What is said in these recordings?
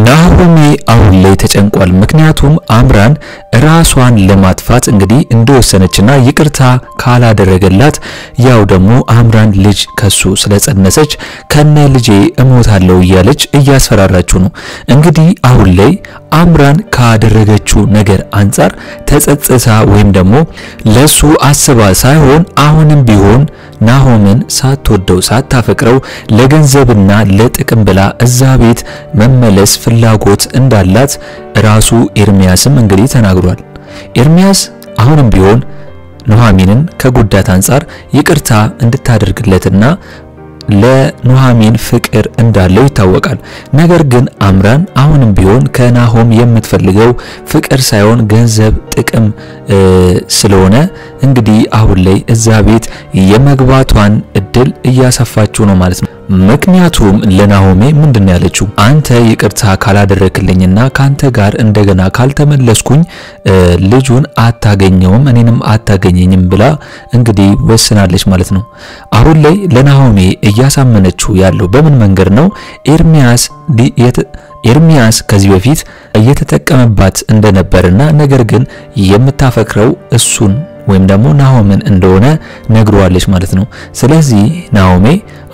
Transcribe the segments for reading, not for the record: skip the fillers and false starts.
ናሆሜ አሁን ላይ ተጨንቋል። ምክንያቱም አምራን ራሷን ለማጥፋት እንግዲህ እንደወሰነችና ይቅርታ ካላደረገላት ያው ደግሞ አምራን ልጅ ከሱ ስለጸነሰች ከነ ልጄ እሞታለሁ እያለች እያስፈራራችው ነው። እንግዲህ አሁን ላይ አምራን ካደረገችው ነገር አንፃር ተጸጽታ ወይም ደግሞ ለሱ አስባ ሳይሆን አሁንም ቢሆን ናሆምን ሳትወደው ሳታፈቅረው ለገንዘብና ለጥቅም ብላ እዛ ቤት መመለስ ፍላጎት እንዳላት ራሱ ኤርሚያስም እንግዲህ ተናግሯል። ኤርሚያስ አሁንም ቢሆን ኑሐሚንን ከጉዳት አንፃር ይቅርታ እንድታደርግለትና ለኑሐሚን ፍቅር እንዳለው ይታወቃል። ነገር ግን አምራን አሁንም ቢሆን ከናሆም የምትፈልገው ፍቅር ሳይሆን ገንዘብ ጥቅም ስለሆነ እንግዲህ አሁን ላይ እዛ ቤት የመግባቷን እድል እያሰፋችው ነው ማለት ነው። ምክንያቱም ለናሆሜ ምንድነው ያለችው? አንተ ይቅርታ ካላደረክልኝና ካንተ ጋር እንደገና ካልተመለስኩኝ ልጁን አታገኘውም እኔንም አታገኘኝም ብላ እንግዲህ ወስናለች ማለት ነው። አሁን ላይ ለናሆሜ እያሳመነችው ያለው በምን መንገድ ነው? ኤርሚያስ ከዚህ በፊት እየተጠቀመባት እንደነበርና ነገር ግን የምታፈቅረው እሱን ወይም ደግሞ ናሆምን እንደሆነ ነግሯለች ማለት ነው። ስለዚህ ናሆሜ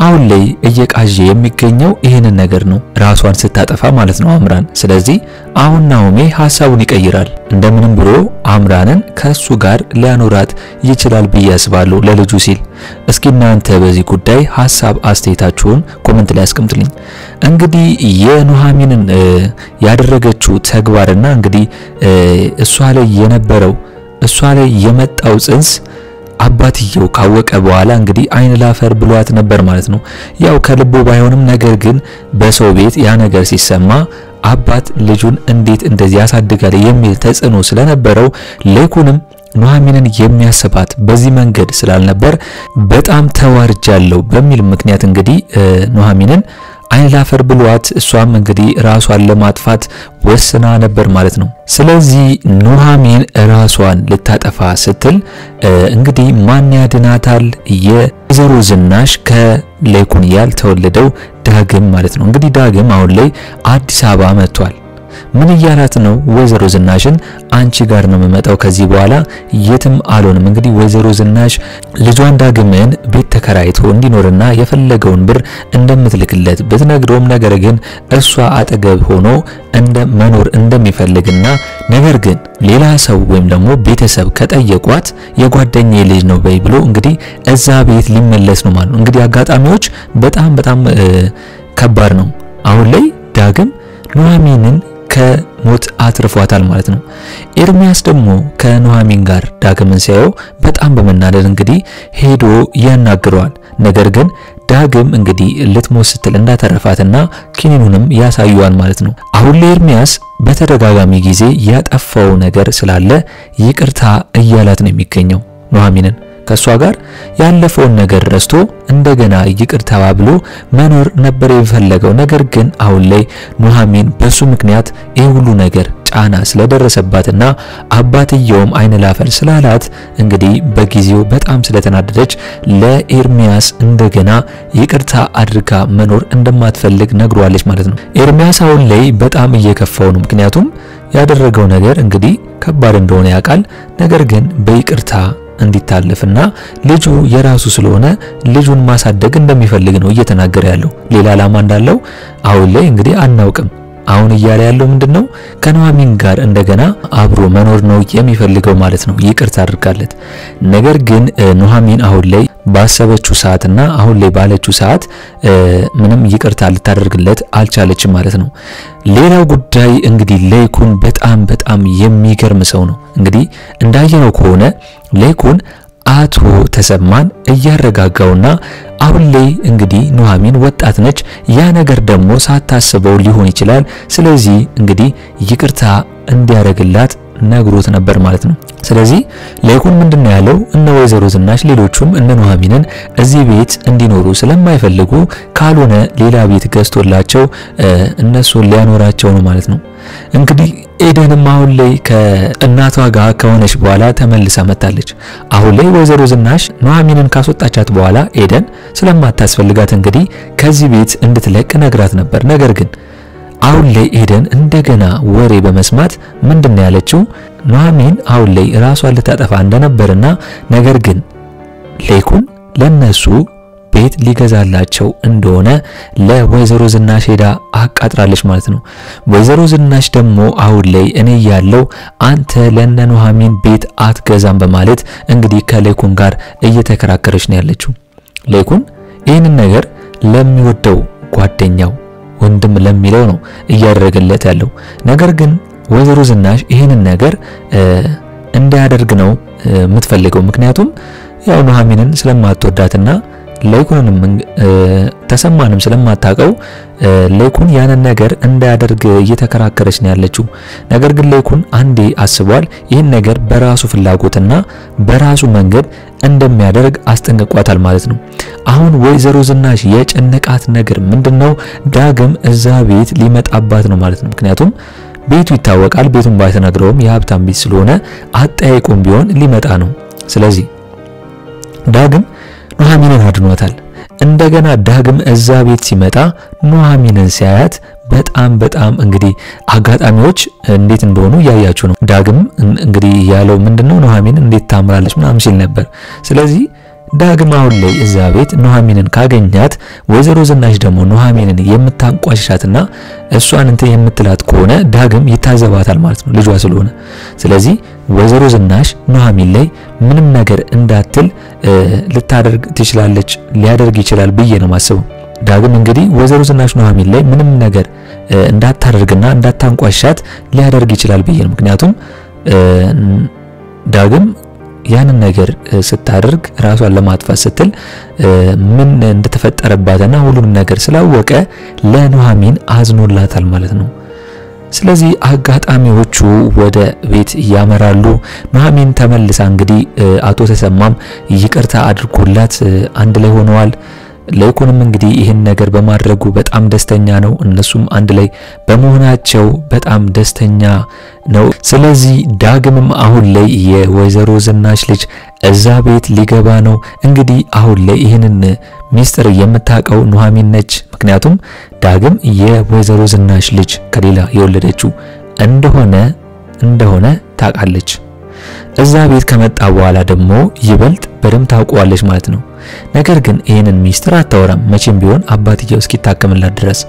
አሁን ላይ እየቃዠ የሚገኘው ይሄንን ነገር ነው፣ ራሷን ስታጠፋ ማለት ነው አምራን። ስለዚህ አሁን ናሆሜ ሐሳቡን ይቀይራል። እንደምንም ብሎ አምራንን ከሱ ጋር ሊያኖራት ይችላል ብዬ አስባለሁ ለልጁ ሲል። እስኪ እናንተ በዚህ ጉዳይ ሐሳብ አስተያየታችሁን ኮሜንት ላይ አስቀምጡልኝ። እንግዲህ የኑሐሚንን ያደረገችው ተግባርና እንግዲህ እሷ ላይ የመጣው ጽንስ አባትየው ካወቀ በኋላ እንግዲህ አይን ላፈር ብሏት ነበር ማለት ነው። ያው ከልቦ ባይሆንም ነገር ግን በሰው ቤት ያ ነገር ሲሰማ አባት ልጁን እንዴት እንደዚህ ያሳድጋል የሚል ተጽዕኖ ስለነበረው ለይኩንም ኑሐሚንን የሚያስባት በዚህ መንገድ ስላልነበር በጣም ተዋርጃለሁ በሚል ምክንያት እንግዲህ ኑሐሚንን አይን ላፈር ብሏት እሷም እንግዲህ ራሷን ለማጥፋት ወስና ነበር ማለት ነው። ስለዚህ ኑሐሚን ራሷን ልታጠፋ ስትል እንግዲህ ማን ያድናታል? የዘሮ ዝናሽ ከለይኩን ያልተወለደው ዳግም ማለት ነው። እንግዲህ ዳግም አሁን ላይ አዲስ አበባ መጥቷል። ምን እያላት ነው? ወይዘሮ ዝናሽን አንቺ ጋር ነው የምመጣው ከዚህ በኋላ የትም አልሆንም። እንግዲህ ወይዘሮ ዝናሽ ልጇን ዳግምን ቤት ተከራይቶ እንዲኖርና የፈለገውን ብር እንደምትልክለት ብትነግረውም ነገር ግን እሷ አጠገብ ሆኖ መኖር እንደሚፈልግና ነገር ግን ሌላ ሰው ወይም ደግሞ ቤተሰብ ከጠየቋት የጓደኛዬ ልጅ ነው በይ ብሎ እንግዲህ እዛ ቤት ሊመለስ ነው ማለት ነው። እንግዲህ አጋጣሚዎች በጣም ከባድ ነው። አሁን ላይ ዳግም ኑሐሚንን ከሞት አትርፏታል ማለት ነው። ኤርሚያስ ደግሞ ከኑሐሚን ጋር ዳግምን ሲያየው በጣም በመናደድ እንግዲህ ሄዶ ያናግረዋል። ነገር ግን ዳግም እንግዲህ ልትሞት ስትል እንዳተረፋትና ኪኒኑንም ያሳዩዋል ማለት ነው። አሁን ላይ ኤርሚያስ በተደጋጋሚ ጊዜ ያጠፋው ነገር ስላለ ይቅርታ እያላት ነው የሚገኘው ኑሐሚንን። ከሷ ጋር ያለፈውን ነገር ረስቶ እንደገና ይቅርታ ብሎ መኖር ነበር የፈለገው። ነገር ግን አሁን ላይ ኑሐሚን በሱ ምክንያት ይሄ ሁሉ ነገር ጫና ስለደረሰባትና አባትየውም አይን ላፈር ስላላት እንግዲህ በጊዜው በጣም ስለተናደደች ለኤርሚያስ እንደገና ይቅርታ አድርጋ መኖር እንደማትፈልግ ነግሯለች ማለት ነው። ኤርሚያስ አሁን ላይ በጣም እየከፋው ነው። ምክንያቱም ያደረገው ነገር እንግዲህ ከባድ እንደሆነ ያውቃል። ነገር ግን በይቅርታ እንዲታለፍና ልጁ የራሱ ስለሆነ ልጁን ማሳደግ እንደሚፈልግ ነው እየተናገረ ያለው። ሌላ ዓላማ እንዳለው አሁን ላይ እንግዲህ አናውቅም። አሁን እያለ ያለው ምንድነው? ከኑሐሚን ጋር እንደገና አብሮ መኖር ነው የሚፈልገው ማለት ነው ይቅርታ አድርጋለት። ነገር ግን ኑሐሚን አሁን ላይ ባሰበችው ሰዓትና አሁን ላይ ባለችው ሰዓት ምንም ይቅርታ ልታደርግለት አልቻለችም ማለት ነው። ሌላው ጉዳይ እንግዲህ ለይኩን በጣም የሚገርም ሰው ነው። እንግዲህ እንዳየነው ከሆነ ለይኩን አቶ ተሰማን እያረጋጋውና አሁን ላይ እንግዲህ ኑሐሚን ወጣት ነች። ያ ነገር ደግሞ ሳታስበው ሊሆን ይችላል። ስለዚህ እንግዲህ ይቅርታ እንዲያረግላት ነግሮት ነበር ማለት ነው። ስለዚህ ለይኩን ምንድነው ያለው? እነ ወይዘሮ ዝናሽ ሌሎቹም እነ ኑሐሚንን እዚህ ቤት እንዲኖሩ ስለማይፈልጉ ካልሆነ ሌላ ቤት ገዝቶላቸው እነሱን ሊያኖራቸው ነው ማለት ነው። እንግዲህ ኤደንም አሁን ላይ ከእናቷ ጋር ከሆነች በኋላ ተመልሳ መጣለች። አሁን ላይ ወይዘሮ ዝናሽ ኑሐሚንን ካስወጣቻት በኋላ ኤደን ስለማታስፈልጋት እንግዲህ ከዚህ ቤት እንድትለቅ ነግራት ነበር። ነገር ግን አሁን ላይ ኤደን እንደገና ወሬ በመስማት ምንድነው ያለችው? ኑሐሚን አሁን ላይ ራሷን ልታጠፋ እንደነበርና ነገር ግን ለይኩን ለነሱ ቤት ሊገዛላቸው እንደሆነ ለወይዘሮ ዝናሽ ሄዳ አቃጥራለች ማለት ነው። ወይዘሮ ዝናሽ ደግሞ አሁን ላይ እኔ ያለው አንተ ለነ ኑሐሚን ቤት አትገዛም በማለት እንግዲህ ከለይኩን ጋር እየተከራከረች ነው ያለችው። ለይኩን ይህንን ነገር ለሚወደው ጓደኛው ወንድም ለሚለው ነው እያደረገለት ያለው። ነገር ግን ወይዘሮ ዝናሽ ይህንን ነገር እንዳያደርግ ነው የምትፈልገው። ምክንያቱም ያው ኑሐሚንን ስለማትወዳትና ለይኩንንም ተሰማንም ስለማታቀው ለይኩን ያንን ነገር እንዳያደርግ እየተከራከረች ነው ያለችው። ነገር ግን ለይኩን አንዴ አስቧል ይህን ነገር በራሱ ፍላጎትና በራሱ መንገድ እንደሚያደርግ አስጠንቅቋታል ማለት ነው። አሁን ወይዘሮ ዝናሽ የጨነቃት ነገር ምንድነው? ዳግም እዛ ቤት ሊመጣባት ነው ማለት ነው። ምክንያቱም ቤቱ ይታወቃል። ቤቱን ባይተናግረውም የሀብታም ቤት ስለሆነ አጣይቆም ቢሆን ሊመጣ ነው። ስለዚህ ዳግም ኑሐሚንን አድኗታል። እንደገና ዳግም እዛ ቤት ሲመጣ ኑሐሚንን ሲያያት በጣም እንግዲህ አጋጣሚዎች እንዴት እንደሆኑ ያያችሁ ነው። ዳግም እንግዲህ ያለው ምንድነው ኑሐሚን እንዴት ታምራለች ምናምን ሲል ነበር። ስለዚህ ዳግም አሁን ላይ እዛ ቤት ኑሐሚንን ካገኛት ወይዘሮ ዝናሽ ደግሞ ኑሐሚንን የምታንቋሽሻትና እሷን እንት የምትላት ከሆነ ዳግም ይታዘባታል ማለት ነው ልጇ ስለሆነ። ስለዚህ ወይዘሮ ዝናሽ ኑሐሚን ላይ ምንም ነገር እንዳትል ልታደርግ ትችላለች ሊያደርግ ይችላል ብዬ ነው ማስበው። ዳግም እንግዲህ ወይዘሮ ዝናሽ ኑሐሚን ላይ ምንም ነገር እንዳታደርግና እንዳታንቋሻት ሊያደርግ ይችላል ብዬ ነው። ምክንያቱም ዳግም ያንን ነገር ስታደርግ ራሷን ለማጥፋት ስትል ምን እንደተፈጠረባትና ሁሉንም ነገር ስላወቀ ለኑሐሚን አዝኖላታል ማለት ነው። ስለዚህ አጋጣሚዎቹ ወደ ቤት ያመራሉ። ኑሐሚን ተመልሳ እንግዲህ አቶ ተሰማም ይቅርታ አድርጎላት አንድ ላይ ሆነዋል። ለይኩንም እንግዲህ ይህን ነገር በማድረጉ በጣም ደስተኛ ነው። እነሱም አንድ ላይ በመሆናቸው በጣም ደስተኛ ነው። ስለዚህ ዳግምም አሁን ላይ የወይዘሮ ዝናሽ ልጅ እዛ ቤት ሊገባ ነው። እንግዲህ አሁን ላይ ይህንን ሚስጥር የምታቀው ኑሐሚን ነች። ምክንያቱም ዳግም የወይዘሮ ዝናሽ ልጅ ከሌላ የወለደችው እንደሆነ ታውቃለች። እዛ ቤት ከመጣ በኋላ ደግሞ ይበልጥ በደም ታውቀዋለች ማለት ነው። ነገር ግን ይሄንን ሚስጥር አታወራም መቼም ቢሆን አባትየው እስኪታከምላት ድረስ።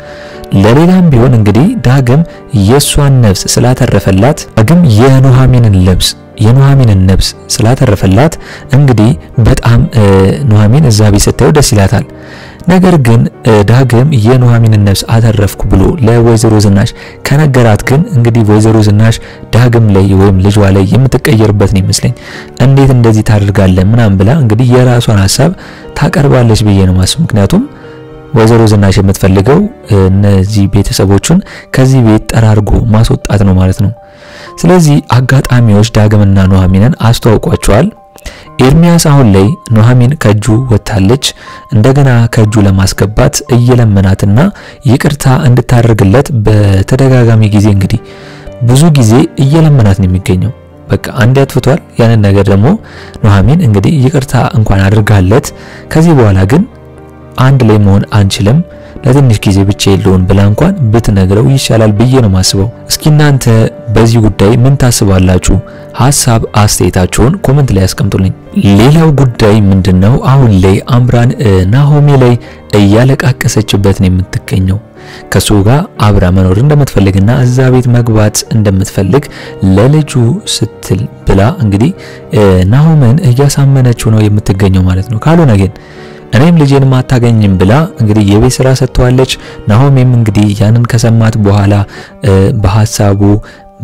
ለሌላም ቢሆን እንግዲህ ዳግም የሷን ነፍስ ስላተረፈላት ዳግም የኑሐሚንን ነፍስ ስላተረፈላት እንግዲህ በጣም ኑሐሚን እዛ ቤት ስታየው ደስ ይላታል። ነገር ግን ዳግም የኑሐሚንን ነፍስ አተረፍኩ ብሎ ለወይዘሮ ዝናሽ ከነገራት ግን እንግዲህ ወይዘሮ ዝናሽ ዳግም ላይ ወይም ልጇ ላይ የምትቀየርበት ነው ይመስለኝ። እንዴት እንደዚህ ታደርጋለህ ምናምን ብላ እንግዲህ የራሷን ሐሳብ ታቀርባለች ብዬ ነው ማስብ። ምክንያቱም ወይዘሮ ዝናሽ የምትፈልገው እነዚህ ቤተሰቦቹን ከዚህ ቤት ጠራርጎ ማስወጣት ነው ማለት ነው። ስለዚህ አጋጣሚዎች ዳግምና ኑሐሚንን አስተዋውቋቸዋል። ኤርሚያስ አሁን ላይ ኑሐሚን ከጁ ወጣለች። እንደገና ከጁ ለማስገባት እየለመናትና ይቅርታ እንድታደርግለት በተደጋጋሚ ጊዜ እንግዲህ ብዙ ጊዜ እየለመናት ነው የሚገኘው። በቃ አንድ ያጥፍቷል። ያንን ነገር ደግሞ ኑሐሚን እንግዲህ ይቅርታ እንኳን አድርጋለት ከዚህ በኋላ ግን አንድ ላይ መሆን አንችልም ለትንሽ ጊዜ ብቻ ይለውን ብላ እንኳን ብትነግረው ይሻላል ብዬ ነው ማስበው። እስኪ እናንተ በዚህ ጉዳይ ምን ታስባላችሁ? ሐሳብ አስተያየታችሁን ኮሜንት ላይ አስቀምጡልኝ። ሌላው ጉዳይ ምንድነው? አሁን ላይ አምራን ናሆሜ ላይ እያለቃቀሰችበት ነው የምትገኘው። ከሱ ጋር አብራ መኖር እንደምትፈልግና እዛ ቤት መግባት እንደምትፈልግ ለልጁ ስትል ብላ እንግዲህ ናሆምን እያሳመነችው ነው የምትገኘው ማለት ነው። ካልሆነ ግን እኔም ልጄን ማታገኝም ብላ እንግዲህ የቤት ስራ ሰጥቷለች። ናሆሜም እንግዲህ ያንን ከሰማት በኋላ በሐሳቡ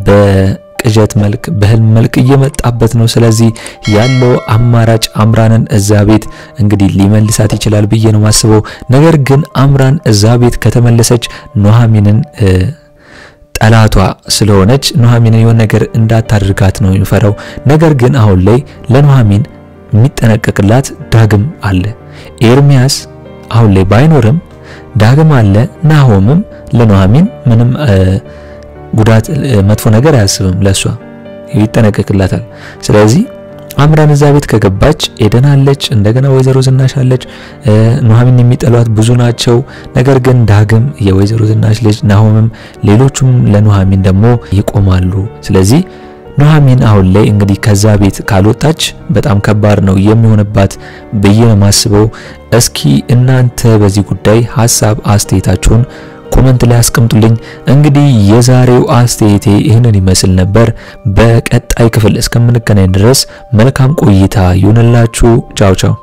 በቅዠት መልክ በህልም መልክ እየመጣበት ነው። ስለዚህ ያለው አማራጭ አምራንን እዛ ቤት እንግዲህ ሊመልሳት ይችላል ብዬ ነው ማስበው። ነገር ግን አምራን እዛ ቤት ከተመለሰች ኑሐሚንን ጠላቷ ስለሆነች ኑሐሚንን የሆነ ነገር እንዳታደርጋት ነው የሚፈራው። ነገር ግን አሁን ላይ ለኑሐሚን የሚጠነቀቅላት ዳግም አለ። ኤርሚያስ አሁን ላይ ባይኖርም ዳግም አለ። ናሆምም ለኑሐሚን ምንም ጉዳት መጥፎ ነገር አያስብም፣ ለሷ ይጠነቀቅላታል። ስለዚህ አምራን እዛ ቤት ከገባች ኤደን አለች እንደገና ወይዘሮ ዝናሽ አለች ኑሐሚን የሚጠሏት ብዙ ናቸው ነገር ግን ዳግም የወይዘሮ ዝናሽ ልጅ ናሆምም ሌሎቹም ለኑሐሚን ደግሞ ይቆማሉ ስለዚህ ኑሐሚን አሁን ላይ እንግዲህ ከዛ ቤት ካልወጣች በጣም ከባድ ነው የሚሆንባት በየማስበው እስኪ እናንተ በዚህ ጉዳይ ሐሳብ አስተያየታችሁን ኮሜንት ላይ አስቀምጡልኝ እንግዲህ የዛሬው አስተያየቴ ይሄንን ይመስል ነበር በቀጣይ ክፍል እስከምንገናኝ ድረስ መልካም ቆይታ ይሁንላችሁ ቻው ቻው